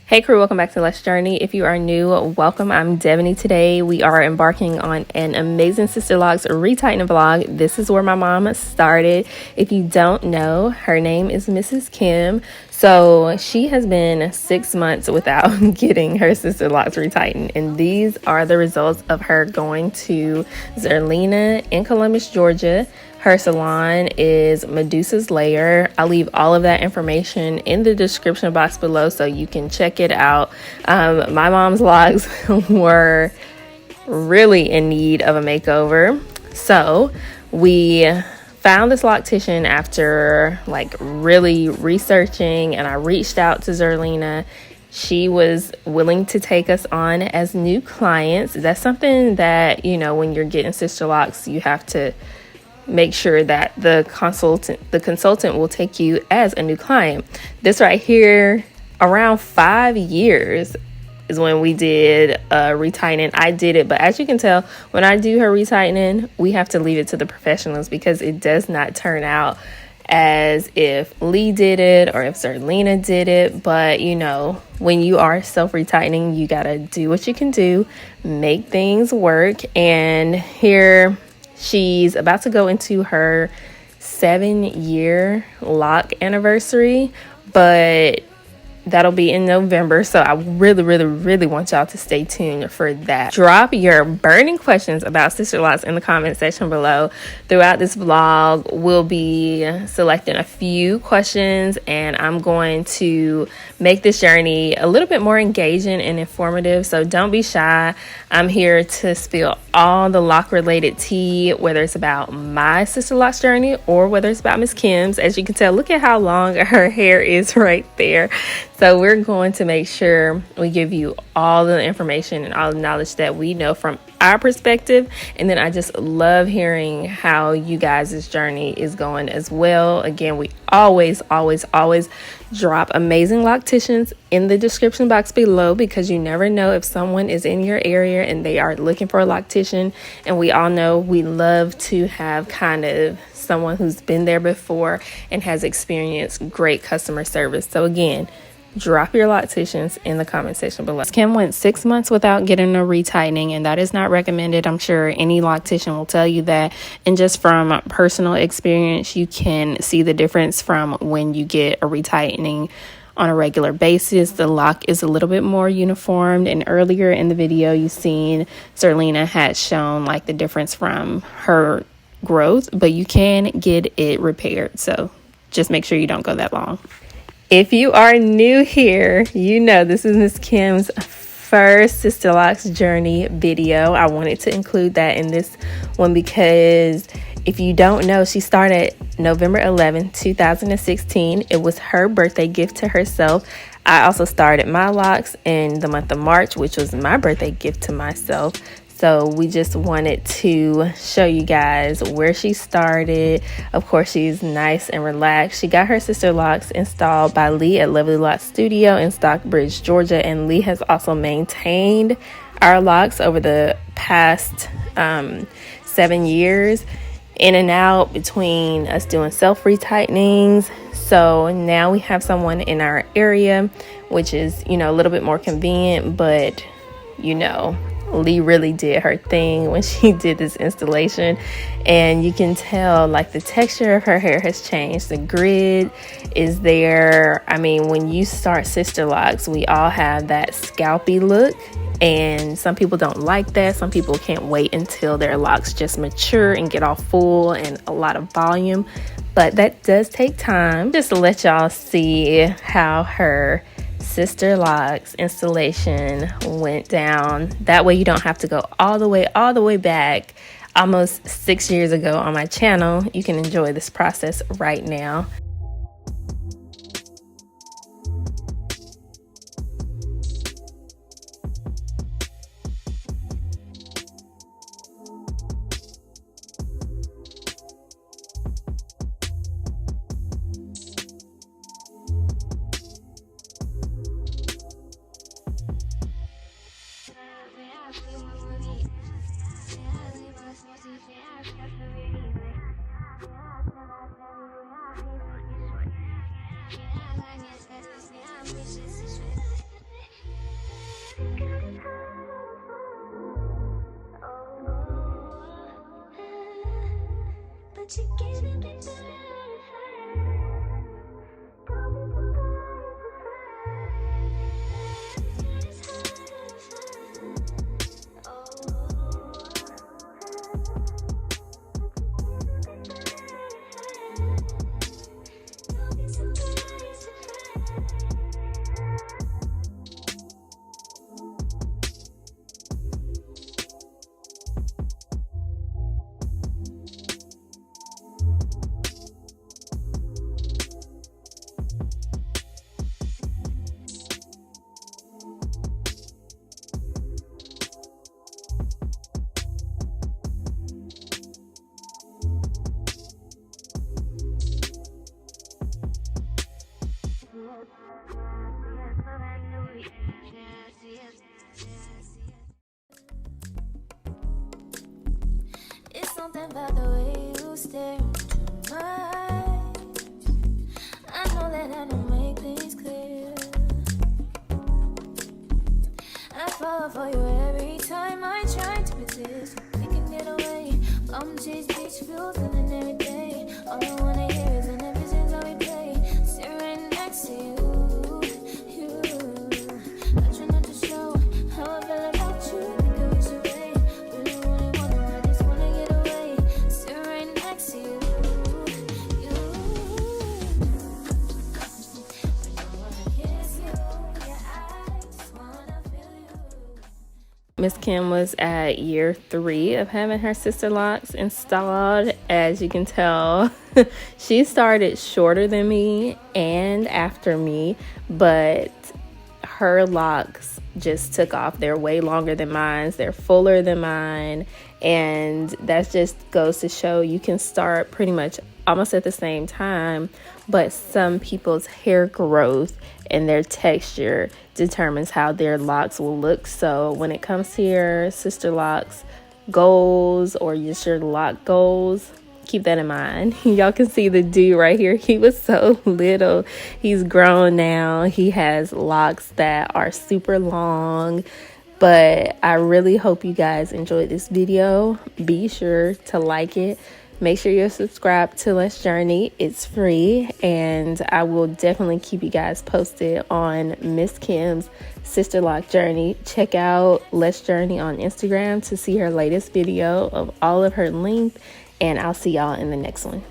Hey crew, welcome back to Letsjourney. If you are new, welcome. I'm Deviny. Today we are embarking on an amazing Sisterlocks Retightening vlog. This is where my mom started. If you don't know, her name is Mrs. Kim. So she has been 6 months without getting her Sisterlocks retightened, and these are the results of her going to Zerlina in Columbus, Georgia. Her salon is Medusa's Layer. I'll leave all of that information in the description box below so you can check it out. My mom's locks were really in need of a makeover. So we found this loctician after really researching, and I reached out to Zerlina. She was willing to take us on as new clients. That's something that, when you're getting Sisterlocks, you have to make sure that the consultant will take you as a new client. This right here, around 5 years is when we did retightening. I did it, but as you can tell, when I do her retightening, we have to leave it to the professionals because it does not turn out as if Lee did it or if Zerlina did it. But when you are self-retightening, you gotta do what you can do, make things work. And here she's about to go into her 7-year lock anniversary, but that'll be in November. So I really want y'all to stay tuned for that. Drop your burning questions about Sisterlocks in the comment section below. Throughout this vlog, we'll be selecting a few questions, and I'm going to make this journey a little bit more engaging and informative. So don't be shy. I'm here to spill all the lock related tea, whether it's about my Sisterlocks journey or whether it's about Miss Kim's. As you can tell, look at how long her hair is right there. So we're going to make sure we give you all the information and all the knowledge that we know from our perspective. And then I just love hearing how you guys' journey is going as well. Again, we always drop amazing locticians in the description box below, because you never know if someone is in your area and they are looking for a loctician. And we all know we love to have kind of someone who's been there before and has experienced great customer service. So again, drop your locticians in the comment section below. Kim went 6 months without getting a retightening, and that is not recommended. I'm sure any loctician will tell you that. And just from personal experience, you can see the difference from when you get a retightening on a regular basis. The lock is a little bit more uniformed, and earlier in the video you seen Zerlina had shown the difference from her growth, but you can get it repaired. So just make sure you don't go that long. If you are new here, this is Miss Kim's first Sisterlocks journey video. I wanted to include that in this one because if you don't know, she started November 11, 2016. It was her birthday gift to herself. I also started my locks in the month of March, which was my birthday gift to myself. So we just wanted to show you guys where she started. Of course, she's nice and relaxed. She got her Sisterlocks installed by Lee at Lovely Lock Studio in Stockbridge, Georgia. And Lee has also maintained our locks over the past 7 years, in and out between us doing self-retightnings. So now we have someone in our area, which is, a little bit more convenient, but Lee really did her thing when she did this installation, and you can tell the texture of her hair has changed. The grid is there. I mean, when you start Sisterlocks, we all have that scalpy look, and some people don't like that. Some people can't wait until their locks just mature and get all full and a lot of volume, but that does take time. Just to let y'all see how her Sisterlocks installation went down. That way you don't have to go all the way back almost 6 years ago on my channel. You can enjoy this process right now. something about the way you stare into my eyes. I know that I don't make things clear. I fall for you every time I try to resist. We can get away. Chase beach views and every day. All I wanna hear is an episode how we play. Sit right next to you. I try not to show how I feel about you. Think I wish away. Really wanna, I just wanna get away. Sit right next to you. I don't wanna kiss you. Yeah, I just wanna feel you. Miss Kim was at year 3 of having her Sisterlocks installed. As you can tell, she started shorter than me and after me, but her locks just took off. They're way longer than mine. They're fuller than mine. And that just goes to show you can start pretty much almost at the same time, but some people's hair growth and their texture determines how their locks will look. So when it comes to your Sisterlocks goals or just your lock goals, keep that in mind. Y'all can see the dude right here. He was so little. He's grown now. He has locks that are super long. But I really hope you guys enjoyed this video. Be sure to like it. Make sure you're subscribed to Letsjourney. It's free, and I will definitely keep you guys posted on Miss Kim's Sisterlock journey. Check out Letsjourney on Instagram to see her latest video of all of her length, and I'll see y'all in the next one.